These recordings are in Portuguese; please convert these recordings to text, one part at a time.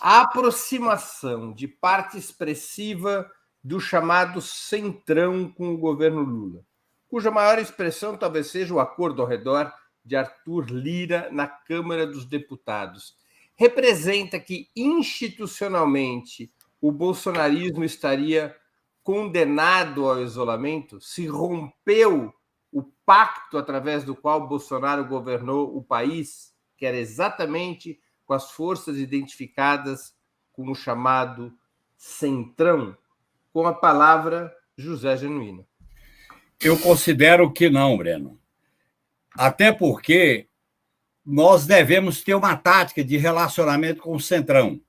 A aproximação de parte expressiva do chamado centrão com o governo Lula, cuja maior expressão talvez seja o acordo ao redor de Arthur Lira na Câmara dos Deputados, representa que institucionalmente o bolsonarismo estaria condenado ao isolamento? Se rompeu o pacto através do qual Bolsonaro governou o país, que era exatamente com as forças identificadas com o chamado centrão? Com a palavra, José Genuíno. Eu considero que não, Breno. Até porque nós devemos ter uma tática de relacionamento com o centrão.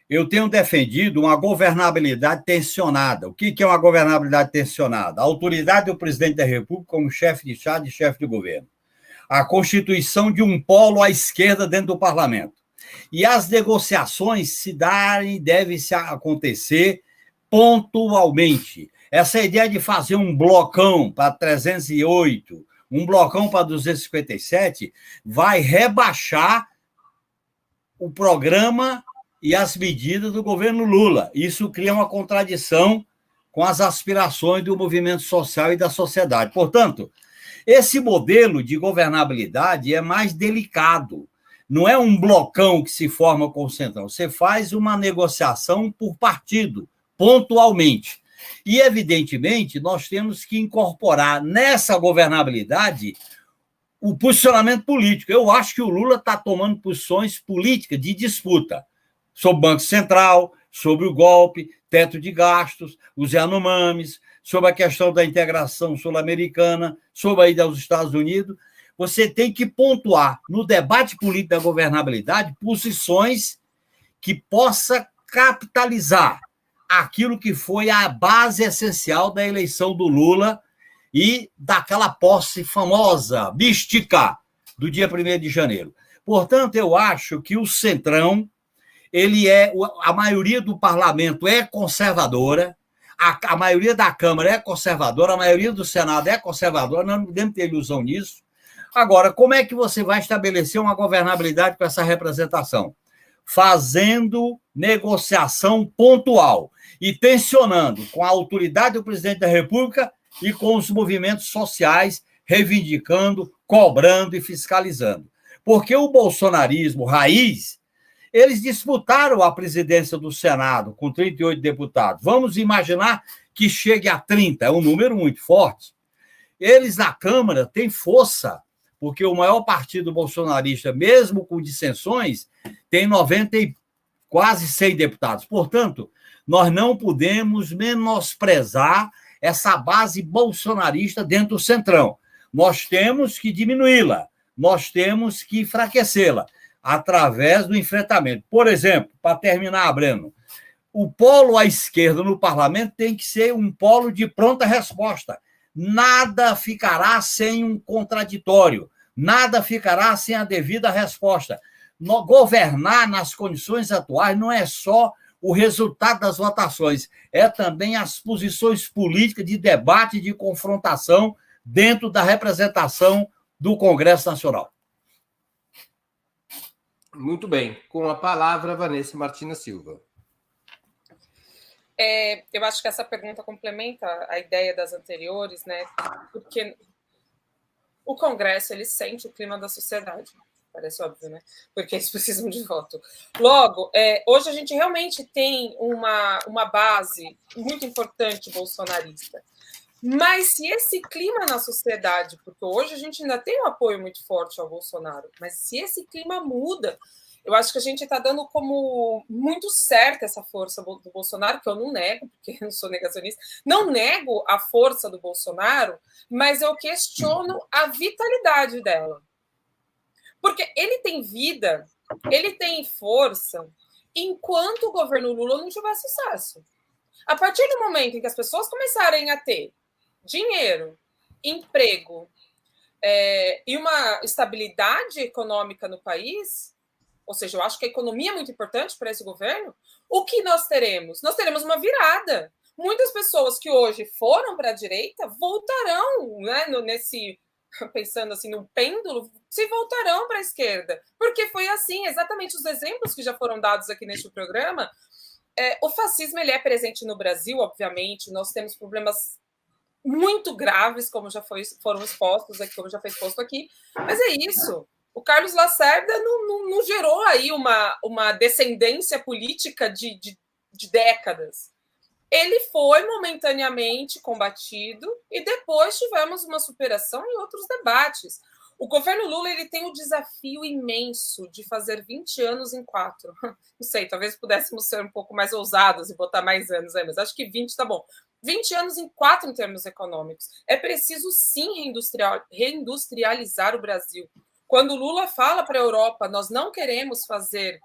Eu tenho defendido uma governabilidade tensionada. O que é uma governabilidade tensionada? A autoridade do presidente da República como chefe de Estado e chefe de governo. A constituição de um polo à esquerda dentro do parlamento. E as negociações se darem, devem se acontecer pontualmente. Essa ideia de fazer um blocão para 308, um blocão para 257, vai rebaixar o programa e as medidas do governo Lula. Isso cria uma contradição com as aspirações do movimento social e da sociedade. Portanto, esse modelo de governabilidade é mais delicado. Não é um blocão que se forma com o centrão. Você faz uma negociação por partido, pontualmente. E, evidentemente, nós temos que incorporar nessa governabilidade o posicionamento político. Eu acho que o Lula está tomando posições políticas de disputa sobre o Banco Central, sobre o golpe, teto de gastos, os Yanomamis, sobre a questão da integração sul-americana, sobre a ida aos Estados Unidos. Você tem que pontuar no debate político da governabilidade posições que possa capitalizar aquilo que foi a base essencial da eleição do Lula e daquela posse famosa, mística, do dia 1º de janeiro. Portanto, eu acho que o centrão, a maioria do parlamento é conservadora, a maioria da Câmara é conservadora, a maioria do Senado é conservadora, não podemos ter ilusão nisso. Agora, como é que você vai estabelecer uma governabilidade com essa representação? Fazendo negociação pontual e tensionando com a autoridade do presidente da República e com os movimentos sociais, reivindicando, cobrando e fiscalizando. Porque o bolsonarismo raiz, eles disputaram a presidência do Senado com 38 deputados. Vamos imaginar que chegue a 30, é um número muito forte. Eles na Câmara têm força, porque o maior partido bolsonarista, mesmo com dissensões, tem 90 e quase 100 deputados. Portanto, nós não podemos menosprezar essa base bolsonarista dentro do centrão. Nós temos que diminuí-la, nós temos que enfraquecê-la através do enfrentamento. Por exemplo, para terminar, Breno, o polo à esquerda no parlamento tem que ser um polo de pronta resposta. Nada ficará sem um contraditório, nada ficará sem a devida resposta. Governar nas condições atuais não é só o resultado das votações, é também as posições políticas de debate e de confrontação dentro da representação do Congresso Nacional. Muito bem. Com a palavra, Vanessa Martina Silva. Eu acho que essa pergunta complementa a ideia das anteriores, né? Porque o Congresso, ele sente o clima da sociedade. Parece óbvio, né? Porque eles precisam de voto. Logo, hoje a gente realmente tem uma base muito importante bolsonarista. Mas se esse clima na sociedade, porque hoje a gente ainda tem um apoio muito forte ao Bolsonaro, mas se esse clima muda, eu acho que a gente está dando como muito certa essa força do Bolsonaro, que eu não nego, porque eu não sou negacionista, não nego a força do Bolsonaro, mas eu questiono a vitalidade dela. Porque ele tem vida, ele tem força, enquanto o governo Lula não tiver sucesso. A partir do momento em que as pessoas começarem a ter dinheiro, emprego e uma estabilidade econômica no país, ou seja, eu acho que a economia é muito importante para esse governo, o que nós teremos? Nós teremos uma virada. Muitas pessoas que hoje foram para a direita voltarão, né, nesse pensando assim no pêndulo, se voltarão para a esquerda. Porque foi assim, exatamente os exemplos que já foram dados aqui neste programa. O fascismo ele é presente no Brasil, obviamente, nós temos problemas muito graves, como já foram expostos aqui, como já foi exposto aqui, mas é isso. O Carlos Lacerda não gerou aí uma descendência política de décadas. Ele foi momentaneamente combatido e depois tivemos uma superação em outros debates. O governo Lula ele tem um desafio imenso de fazer 20 anos em 4. Não sei, talvez pudéssemos ser um pouco mais ousados e botar mais anos aí, mas acho que 20 tá bom. 20 anos em 4 em termos econômicos. É preciso, sim, reindustrializar o Brasil. Quando Lula fala para a Europa, nós não queremos fazer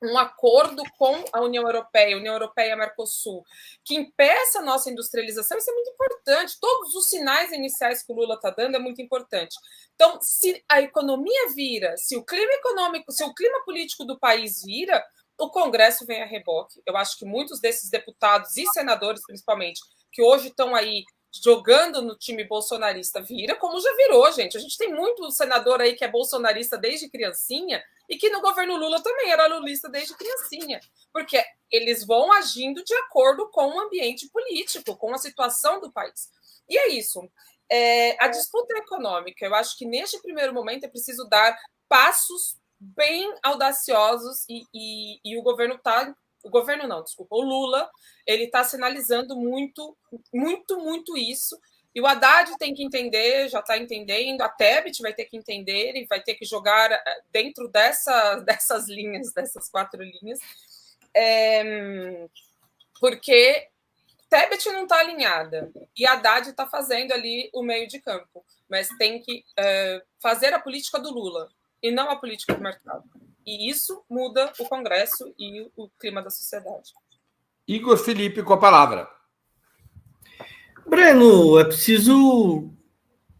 um acordo com a União Europeia, Mercosul, que impeça a nossa industrialização, isso é muito importante. Todos os sinais iniciais que o Lula está dando é muito importante. Então, se a economia vira, se o clima econômico, se o clima político do país vira, o Congresso vem a reboque. Eu acho que muitos desses deputados e senadores, principalmente, que hoje estão aí jogando no time bolsonarista, vira, como já virou, gente. A gente tem muito senador aí que é bolsonarista desde criancinha e que no governo Lula também era lulista desde criancinha, porque eles vão agindo de acordo com o ambiente político, com a situação do país. E é isso. A disputa econômica, eu acho que neste primeiro momento é preciso dar passos bem audaciosos e o governo está... O governo não, desculpa, o Lula, ele está sinalizando muito isso, e o Haddad tem que entender, já está entendendo, a Tebet vai ter que entender, e vai ter que jogar dentro dessas linhas, dessas 4 linhas, porque Tebet não está alinhada, e Haddad está fazendo ali o meio de campo, mas tem que fazer a política do Lula, e não a política do mercado. E isso muda o Congresso e o clima da sociedade. Igor Felipe, com a palavra. Breno, é preciso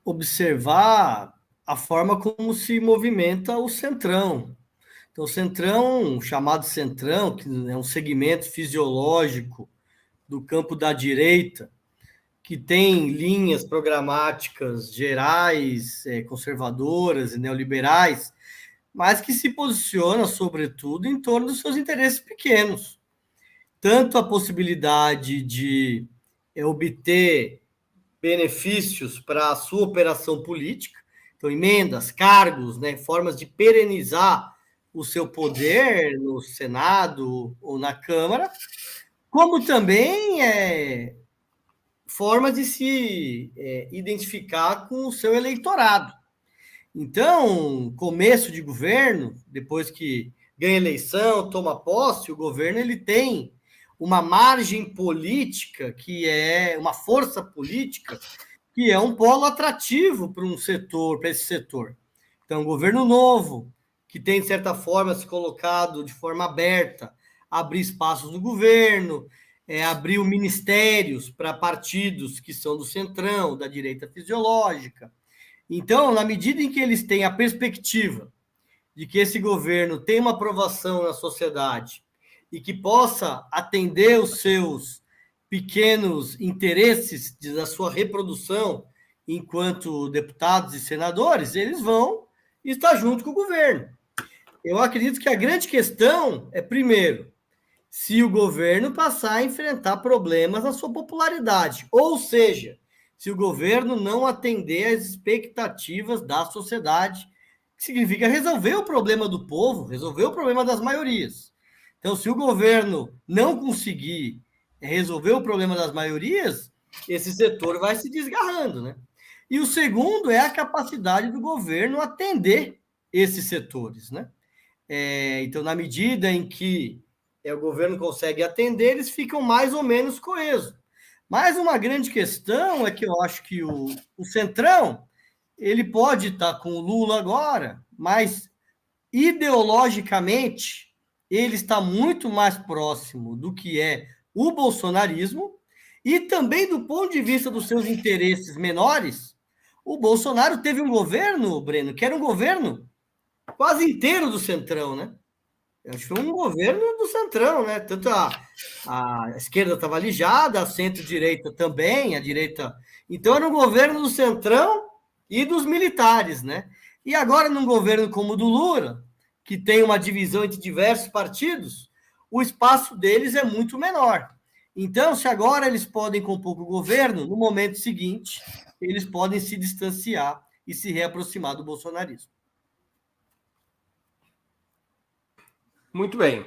observar a forma como se movimenta o Centrão. Então, o Centrão, chamado Centrão, que é um segmento fisiológico do campo da direita, que tem linhas programáticas gerais, conservadoras e neoliberais, mas que se posiciona, sobretudo, em torno dos seus interesses pequenos. Tanto a possibilidade de obter benefícios para a sua operação política, então emendas, cargos, né, formas de perenizar o seu poder no Senado ou na Câmara, como também formas de se identificar com o seu eleitorado. Então, começo de governo, depois que ganha eleição, toma posse, o governo ele tem uma margem política, que é uma força política, que é um polo atrativo para um setor, para esse setor. Então, governo novo, que tem, de certa forma, se colocado de forma aberta, abrir espaços no governo, abrir ministérios para partidos que são do centrão, da direita fisiológica. Então, na medida em que eles têm a perspectiva de que esse governo tem uma aprovação na sociedade e que possa atender os seus pequenos interesses da sua reprodução enquanto deputados e senadores, eles vão estar junto com o governo. Eu acredito que a grande questão é, primeiro, se o governo passar a enfrentar problemas na sua popularidade, ou seja, se o governo não atender às expectativas da sociedade, que significa resolver o problema do povo, resolver o problema das maiorias. Então, se o governo não conseguir resolver o problema das maiorias, esse setor vai se desgarrando, né? E o segundo é a capacidade do governo atender esses setores, né? Então, na medida em que o governo consegue atender, eles ficam mais ou menos coesos. Mas uma grande questão é que eu acho que o Centrão, ele pode estar com o Lula agora, mas ideologicamente ele está muito mais próximo do que é o bolsonarismo e também do ponto de vista dos seus interesses menores. O Bolsonaro teve um governo, Breno, que era um governo quase inteiro do Centrão, né? Acho que foi um governo do Centrão, né? Tanto a esquerda estava alijada, a centro-direita também, a direita... Então, era um governo do Centrão e dos militares, né? E agora, num governo como o do Lula, que tem uma divisão entre diversos partidos, o espaço deles é muito menor. Então, se agora eles podem compor com o governo, no momento seguinte, eles podem se distanciar e se reaproximar do bolsonarismo. Muito bem.